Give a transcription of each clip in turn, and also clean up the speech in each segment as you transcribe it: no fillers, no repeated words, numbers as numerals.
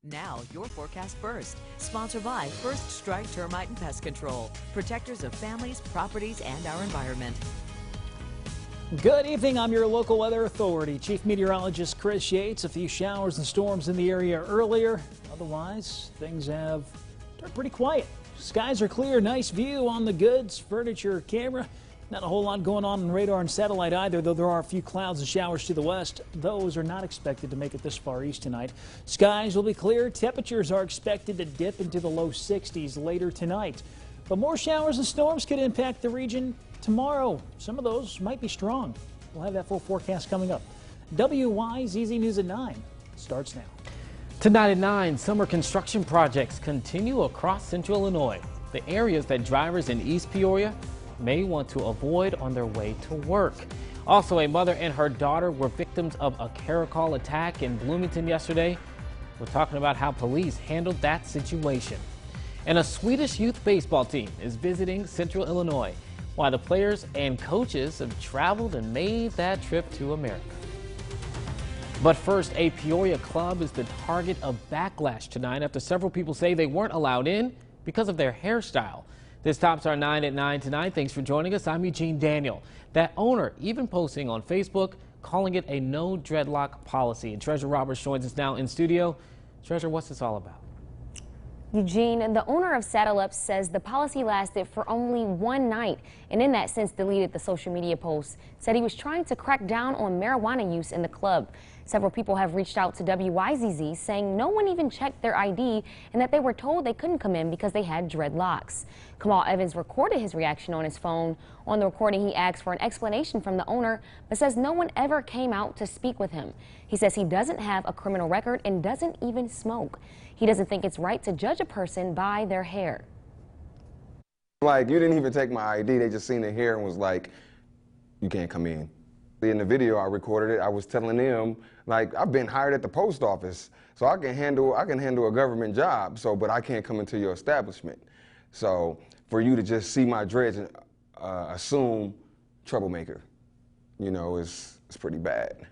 Now, your forecast first. Sponsored by First Strike Termite and Pest Control. Protectors of families, properties, and our environment. Good evening. I'm your local weather authority, Chief Meteorologist Chris Yates. A few showers and storms in the area earlier. Otherwise, things have turned pretty quiet. Skies are clear. Nice view on the goods, furniture, camera. Not a whole lot going on radar and satellite either, though there are a few clouds and showers to the west. Those are not expected to make it this far east tonight. Skies will be clear. Temperatures are expected to dip into the low 60s later tonight. But more showers and storms could impact the region tomorrow. Some of those might be strong. We'll have that full forecast coming up. WYZZ News at 9 starts now. Tonight at 9, summer construction projects continue across central Illinois. The areas that drivers in East Peoria may want to avoid on their way to work. Also, a mother and her daughter were victims of a caracol attack in Bloomington yesterday. We're talking about how police handled that situation. And a Swedish youth baseball team is visiting central Illinois, while the players and coaches have traveled and made that trip to America. But first, a Peoria club is the target of backlash tonight after several people say they weren't allowed in because of their hairstyle. This tops our 9 at 9 tonight. Thanks for joining us. I'm Eugene Daniel. That owner even posting on Facebook calling it a no dreadlock policy. And Treasurer Roberts joins us now in studio. Treasurer, what's this all about? Eugene, the owner of Saddle Up says the policy lasted for only one night and in that sense deleted the social media post. Said he was trying to crack down on marijuana use in the club. Several people have reached out to WYZZ saying no one even checked their ID and that they were told they couldn't come in because they had dreadlocks. Kamal Evans recorded his reaction on his phone. On the recording, he asked for an explanation from the owner, but says no one ever came out to speak with him. He says he doesn't have a criminal record and doesn't even smoke. He doesn't think it's right to judge a person by their hair. Like, you didn't even take my ID. They just seen the hair and was like, you can't come in. In the video I recorded it, I was telling them, like, I've been hired at the post office, so I can handle a government job, but I can't come into your establishment. So for you to just see my dreads and assume troublemaker, you know, it's pretty bad.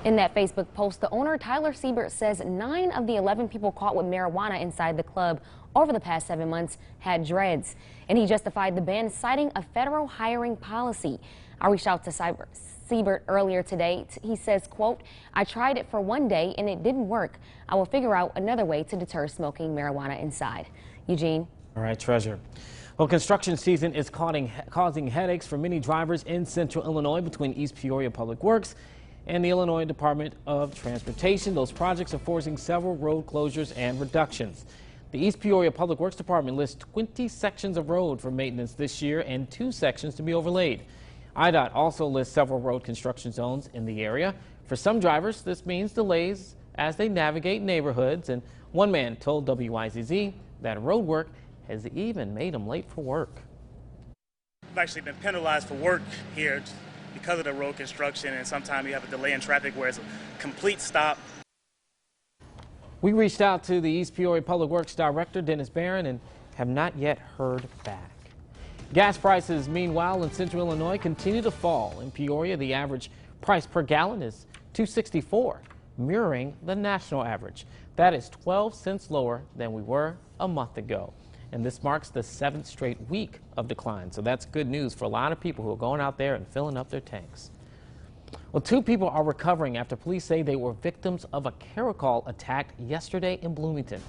In that Facebook post, the owner, Tyler Siebert, says 9 of the 11 people caught with marijuana inside the club over the past 7 months had dreads. And he justified the ban citing a federal hiring policy. I reached out to Siebert earlier today. He says, quote, I tried it for one day and it didn't work. I will figure out another way to deter smoking marijuana inside. Eugene. All right, Treasure. Well, construction season is causing headaches for many drivers in central Illinois between East Peoria Public Works and the Illinois Department of Transportation. Those projects are forcing several road closures and reductions. The East Peoria Public Works Department lists 20 sections of road for maintenance this year and 2 sections to be overlaid. IDOT also lists several road construction zones in the area. For some drivers, this means delays as they navigate neighborhoods, and one man told WYZZ that road work has even made him late for work. I've actually been penalized for work here because of the road construction, and sometimes you have a delay in traffic where it's a complete stop. We reached out to the East Peoria Public Works Director, Dennis Barron, and have not yet heard back. Gas prices, meanwhile, in central Illinois continue to fall. In Peoria, the average price per gallon is $2.64, mirroring the national average. That is 12 cents lower than we were a month ago. And this marks the 7th straight week of decline. So that's good news for a lot of people who are going out there and filling up their tanks. Well, 2 people are recovering after police say they were victims of a caracol attack yesterday in Bloomington.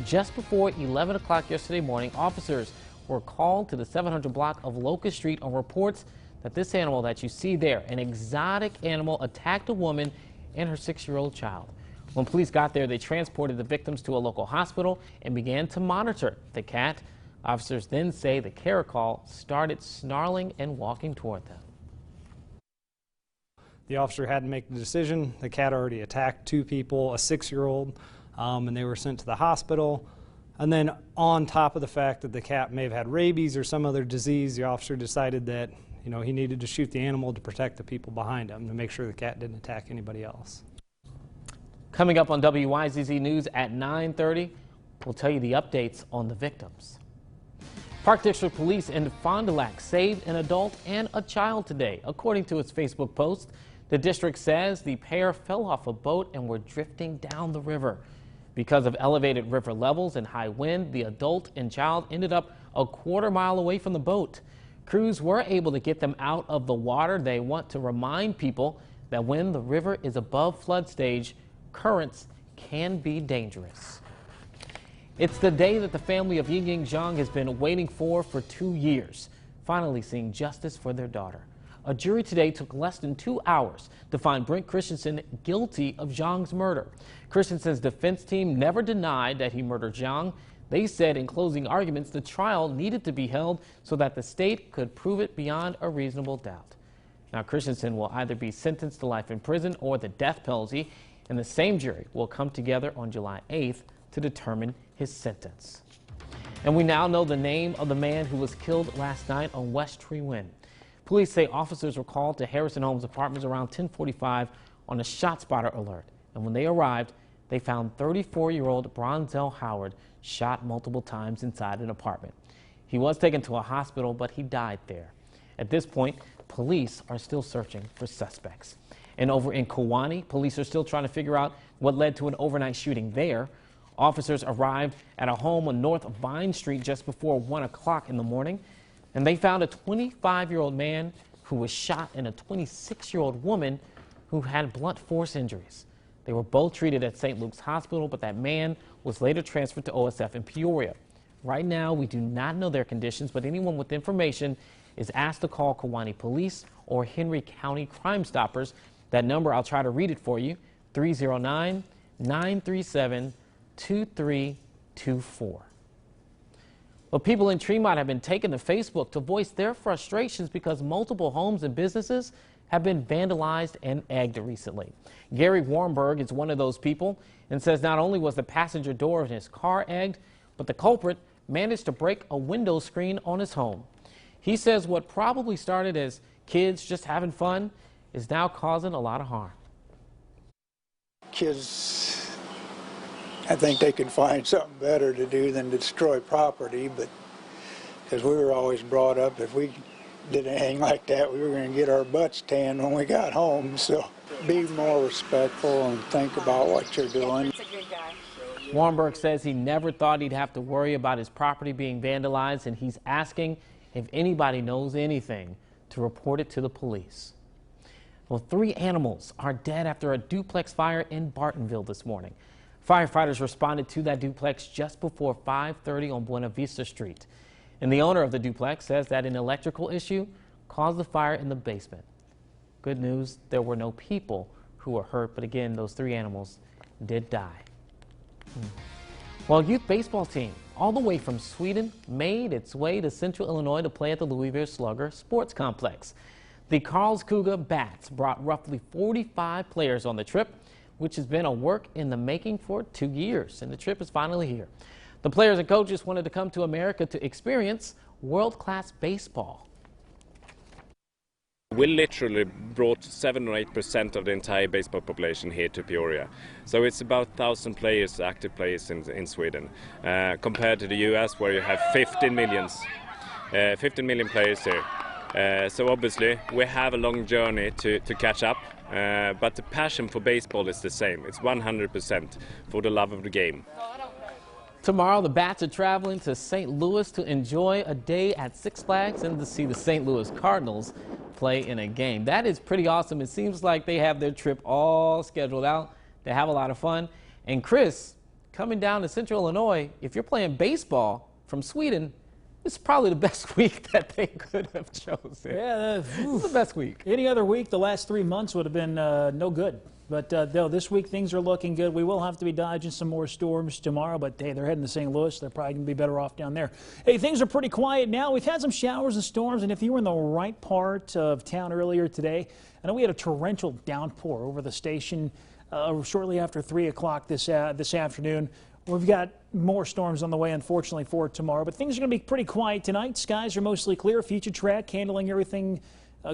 Just before 11 o'clock yesterday morning, officers were called to the 700 block of Locust Street on reports that this animal that you see there, an exotic animal, attacked a woman and her 6-year-old child. When police got there, they transported the victims to a local hospital and began to monitor the cat. Officers then say the caracol started snarling and walking toward them. The officer had to make the decision. The cat already attacked 2 people, a 6-year-old, and they were sent to the hospital. And then on top of the fact that the cat may have had rabies or some other disease, the officer decided that, you know, he needed to shoot the animal to protect the people behind him, to make sure the cat didn't attack anybody else. Coming up on WYZZ News at 9:30, we'll tell you the updates on the victims. Park District Police in Fond du Lac saved an adult and a child today. According to its Facebook post, the district says the pair fell off a boat and were drifting down the river. Because of elevated river levels and high wind, the adult and child ended up a quarter-mile away from the boat. Crews were able to get them out of the water. They want to remind people that when the river is above flood stage, currents can be dangerous. It's the day that the family of Ying Zhang has been waiting for 2 years, finally seeing justice for their daughter. A jury today took less than 2 hours to find Brent Christensen guilty of Zhang's murder. Christensen's defense team never denied that he murdered Zhang. They said in closing arguments the trial needed to be held so that the state could prove it beyond a reasonable doubt. Now, Christensen will either be sentenced to life in prison or the death penalty, and the same jury will come together on July 8th to determine his sentence. And we now know the name of the man who was killed last night on West Tree Wind. Police say officers were called to Harrison Homes Apartments around 10:45 on a shot spotter alert. And when they arrived, they found 34-year-old Bronzel Howard shot multiple times inside an apartment. He was taken to a hospital, but he died there. At this point, police are still searching for suspects. And over in Kewanee, police are still trying to figure out what led to an overnight shooting there. Officers arrived at a home on North Vine Street just before 1 o'clock in the morning, and they found a 25-year-old man who was shot and a 26-year-old woman who had blunt force injuries. They were both treated at St. Luke's Hospital, but that man was later transferred to OSF in Peoria. Right now, we do not know their conditions, but anyone with information is asked to call Kewanee Police or Henry County Crime Stoppers. That number, I'll try to read it for you, 309-937-2324. Well, people in Tremont have been taking to Facebook to voice their frustrations because multiple homes and businesses have been vandalized and egged recently. Gary Warmberg is one of those people and says not only was the passenger door of his car egged, but the culprit managed to break a window screen on his home. He says what probably started as kids just having fun is now causing a lot of harm. Kids, I think they could find something better to do than to destroy property, but because we were always brought up, if we did anything like that, we were going to get our butts tanned when we got home. So be more respectful and think about what you're doing. Warmberg says he never thought he'd have to worry about his property being vandalized, and he's asking if anybody knows anything to report it to the police. Well, 3 animals are dead after a duplex fire in Bartonville this morning. Firefighters responded to that duplex just before 5:30 on Buena Vista Street. And the owner of the duplex says that an electrical issue caused the fire in the basement. Good news, there were no people who were hurt, but again, those 3 animals did die. Well, youth baseball team all the way from Sweden made its way to Central Illinois to play at the Louisville Slugger Sports Complex. The Karlskoga Bats brought roughly 45 players on the trip, which has been a work in the making for 2 years, and the trip is finally here. The players and coaches wanted to come to America to experience world-class baseball. We literally brought 7 or 8% of the entire baseball population here to Peoria. So it's about 1,000 players, active players in Sweden, compared to the US where you have 15 million players here. So obviously we have a long journey to catch up, but the passion for baseball is the same. It's 100% for the love of the game. Tomorrow, the Bats are traveling to St. Louis to enjoy a day at Six Flags and to see the St. Louis Cardinals play in a game. That is pretty awesome. It seems like they have their trip all scheduled out. They have a lot of fun. And Chris, coming down to Central Illinois, if you're playing baseball from Sweden, it's probably the best week that they could have chosen. Yeah, it's the best week. Any other week, the last 3 months would have been no good. But no, this week things are looking good. We will have to be dodging some more storms tomorrow, but hey, they're heading to St. Louis. They're probably going to be better off down there. Hey, things are pretty quiet now. We've had some showers and storms, and if you were in the right part of town earlier today, I know we had a torrential downpour over the station shortly after 3 o'clock this afternoon. We've got more storms on the way, unfortunately, for tomorrow, but things are going to be pretty quiet tonight. Skies are mostly clear. Future track handling everything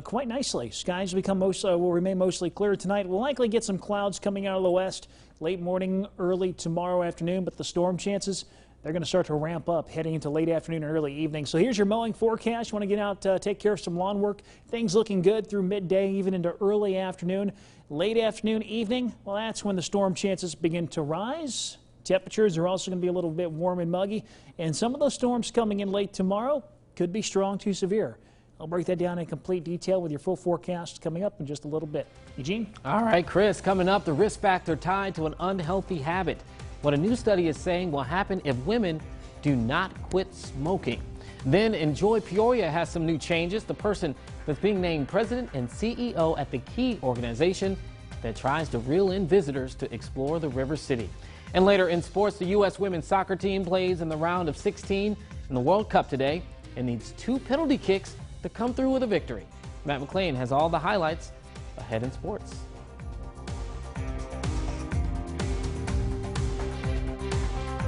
quite nicely. Skies will remain mostly clear tonight. We'll likely get some clouds coming out of the west late morning, early tomorrow afternoon, but the storm chances, they're going to start to ramp up heading into late afternoon and early evening. So here's your mowing forecast. You want to get out, take care of some lawn work. Things looking good through midday, even into early afternoon. Late afternoon, evening, well, that's when the storm chances begin to rise. Temperatures are also going to be a little bit warm and muggy, and some of those storms coming in late tomorrow could be strong to severe. I'll break that down in complete detail with your full forecast coming up in just a little bit. Eugene? All right, Chris, coming up, the risk factor tied to an unhealthy habit. What a new study is saying will happen if women do not quit smoking. Then Enjoy Peoria has some new changes. The person that's being named president and CEO at the key organization that tries to reel in visitors to explore the River City. And later in sports, the U.S. women's soccer team plays in the round of 16 in the World Cup today and needs 2 penalty kicks to come through with a victory. Matt McLean has all the highlights ahead in sports.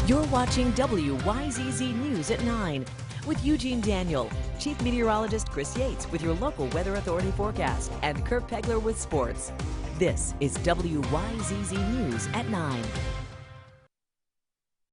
You're watching WYZZ News at 9 with Eugene Daniel, Chief Meteorologist Chris Yates with your local Weather Authority forecast, and Kurt Pegler with sports. This is WYZZ News at 9.